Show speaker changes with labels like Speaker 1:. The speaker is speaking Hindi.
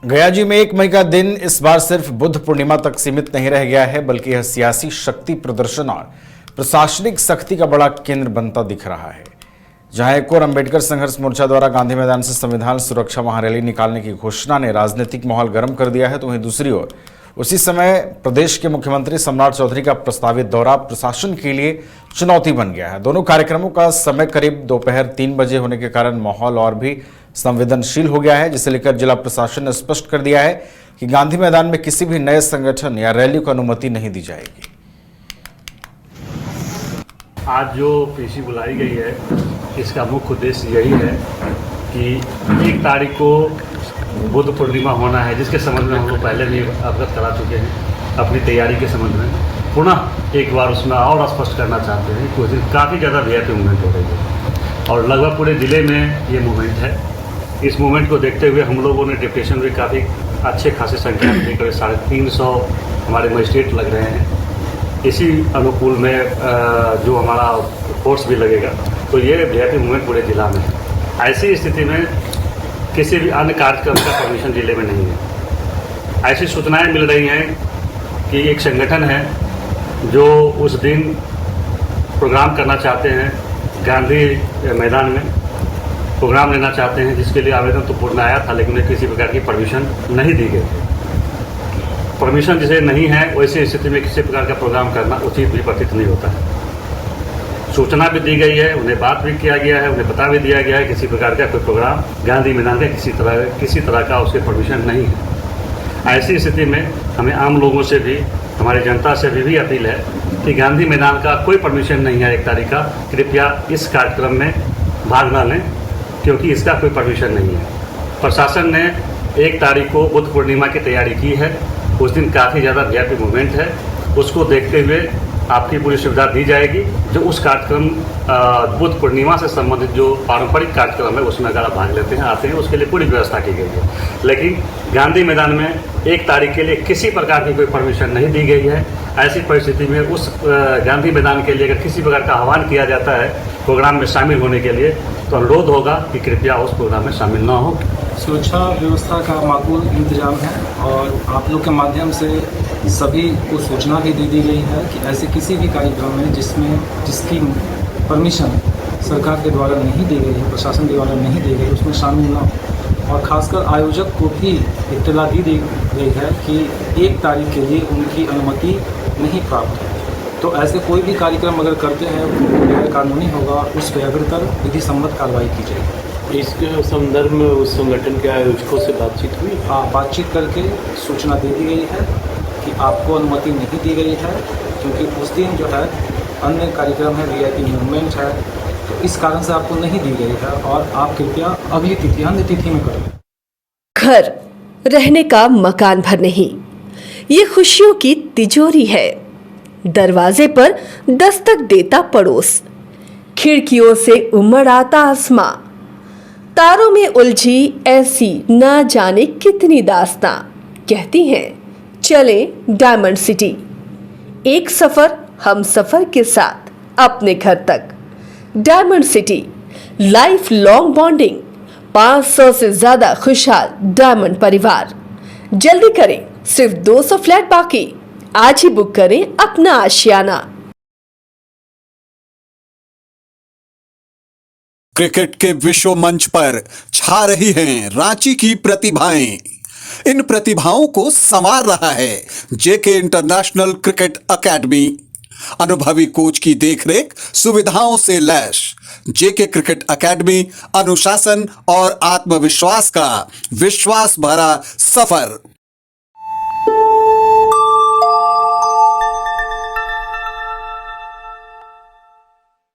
Speaker 1: गयाजी में 1 मई का दिन इस बार सिर्फ बुद्ध पूर्णिमा तक सीमित नहीं रह गया है, बल्कि यह सियासी शक्ति प्रदर्शन और प्रशासनिक सख्ती का बड़ा केंद्र बनता दिख रहा है। जहां एक और अंबेडकर संघर्ष मोर्चा द्वारा गांधी मैदान से संविधान सुरक्षा महारैली निकालने की घोषणा ने राजनीतिक माहौल गर्म कर दिया है, तो वहीं दूसरी ओर उसी समय प्रदेश के मुख्यमंत्री सम्राट चौधरी का प्रस्तावित दौरा प्रशासन के लिए चुनौती बन गया है। दोनों कार्यक्रमों का समय करीब दोपहर 3 बजे होने के कारण माहौल और भी संवेदनशील हो गया है, जिसे लेकर जिला प्रशासन ने स्पष्ट कर दिया है कि गांधी मैदान में किसी भी नए संगठन या रैली को अनुमति नहीं दी जाएगी।
Speaker 2: आज जो पीसी बुलाई गई है, इसका मुख्य उद्देश्य यही है कि 1 तारीख को बुद्ध पूर्णिमा होना है, जिसके संबंध में हम लोग पहले भी अवगत करा चुके हैं। अपनी तैयारी के संबंध में पुनः एक बार उसमें और स्पष्ट करना चाहते हैं कि उस दिन काफ़ी ज़्यादा वीआईपी मूवमेंट हो रही है और लगभग पूरे ज़िले में ये मूवमेंट है। इस मूवमेंट को देखते हुए हम लोगों ने डिप्यूटेशन भी काफ़ी अच्छे खासे संख्या में करीब 350 हमारे मजिस्ट्रेट लग रहे हैं। इसी अनुकूल में जो हमारा फोर्स भी लगेगा, तो ये वीआईपी मूवमेंट पूरे जिला में है। ऐसी स्थिति में किसी भी अन्य कार्यक्रम का परमिशन जिले में नहीं है। ऐसी सूचनाएं मिल रही हैं कि एक संगठन है जो उस दिन प्रोग्राम करना चाहते हैं, गांधी मैदान में प्रोग्राम लेना चाहते हैं, जिसके लिए आवेदन तो पूर्ण आया था, लेकिन उन्हें किसी प्रकार की परमिशन नहीं दी गई। परमिशन जिसे नहीं है, वैसी स्थिति में किसी प्रकार का प्रोग्राम करना उचित भी प्रतीत नहीं होता है। सूचना भी दी गई है, उन्हें बात भी किया गया है, उन्हें बता भी दिया गया है किसी प्रकार का कोई प्रोग्राम गांधी मैदान का किसी तरह का उसके परमिशन नहीं है। ऐसी स्थिति में हमें आम लोगों से भी, हमारी जनता से भी अपील है कि गांधी मैदान का कोई परमिशन नहीं है 1 तारीख का, कृपया इस कार्यक्रम में भाग न लें, क्योंकि इसका कोई परमिशन नहीं है। प्रशासन ने 1 तारीख को बुद्ध पूर्णिमा की तैयारी की है। उस दिन काफ़ी ज़्यादा वीआईपी मूवमेंट है, उसको देखते हुए आपकी पूरी सुविधा दी जाएगी। जो उस कार्यक्रम बुद्ध पूर्णिमा से संबंधित जो पारंपरिक कार्यक्रम है, उसमें अगर आप भाग लेते हैं, आते हैं, उसके लिए पूरी व्यवस्था की गई है। लेकिन गांधी मैदान में 1 तारीख के लिए किसी प्रकार की कोई परमिशन नहीं दी गई है। ऐसी परिस्थिति में उस गांधी मैदान के लिए अगर किसी प्रकार का आह्वान किया जाता है प्रोग्राम में शामिल होने के लिए, तो अनुरोध होगा कि कृपया उस प्रोग्राम में शामिल न हो।
Speaker 3: सुरक्षा व्यवस्था का माकूल इंतजाम है और आप लोग के माध्यम से सभी को सूचना भी दी गई है कि ऐसे किसी भी कार्यक्रम में जिसकी परमिशन सरकार के द्वारा नहीं दी गई है, प्रशासन के द्वारा नहीं दी गई, उसमें शामिल न हो। और ख़ासकर आयोजक को भी इत्तला दी गई है कि 1 तारीख के लिए उनकी अनुमति नहीं प्राप्त है। तो ऐसे कोई भी कार्यक्रम अगर करते हैं वो गैर कानूनी होगा और उस पर अग्रतर विधि सम्मत कार्रवाई की जाएगी।
Speaker 4: इसके संदर्भ में उस संगठन के आयोजकों से बातचीत हुई?
Speaker 3: हाँ, बातचीत करके सूचना दे दी गई है कि आपको अनुमति नहीं दी गई है, क्योंकि उस दिन जो है अन्य कार्यक्रम है, वीआईपी मूवमेंट है, तो इस कारण से आपको नहीं दी गई है और आप कृपया अगली तिथि, अन्य तिथि में करें।
Speaker 5: घर रहने का मकान भर नहीं, ये खुशियों की तिजोरी है। दरवाजे पर दस्तक देता पड़ोस, खिड़कियों से उमड़ आता आसमां, तारों में उलझी ऐसी ना जाने कितनी दास्तां। कहती हैं चले डायमंड सिटी, एक सफर हम सफर के साथ अपने घर तक। Diamond city, life long bonding, 500 से ज्यादा खुशहाल डायमंड परिवार। जल्दी करें, सिर्फ 200 फ्लैट बाकी। आज ही बुक करें अपना आशियाना।
Speaker 6: क्रिकेट के विश्व मंच पर छा रही हैं रांची की प्रतिभाएं। इन प्रतिभाओं को संवार रहा है जेके इंटरनेशनल क्रिकेट एकेडमी। अनुभवी कोच की देखरेख, सुविधाओं से लैस जेके क्रिकेट एकेडमी अनुशासन और आत्मविश्वास का विश्वास भरा सफर।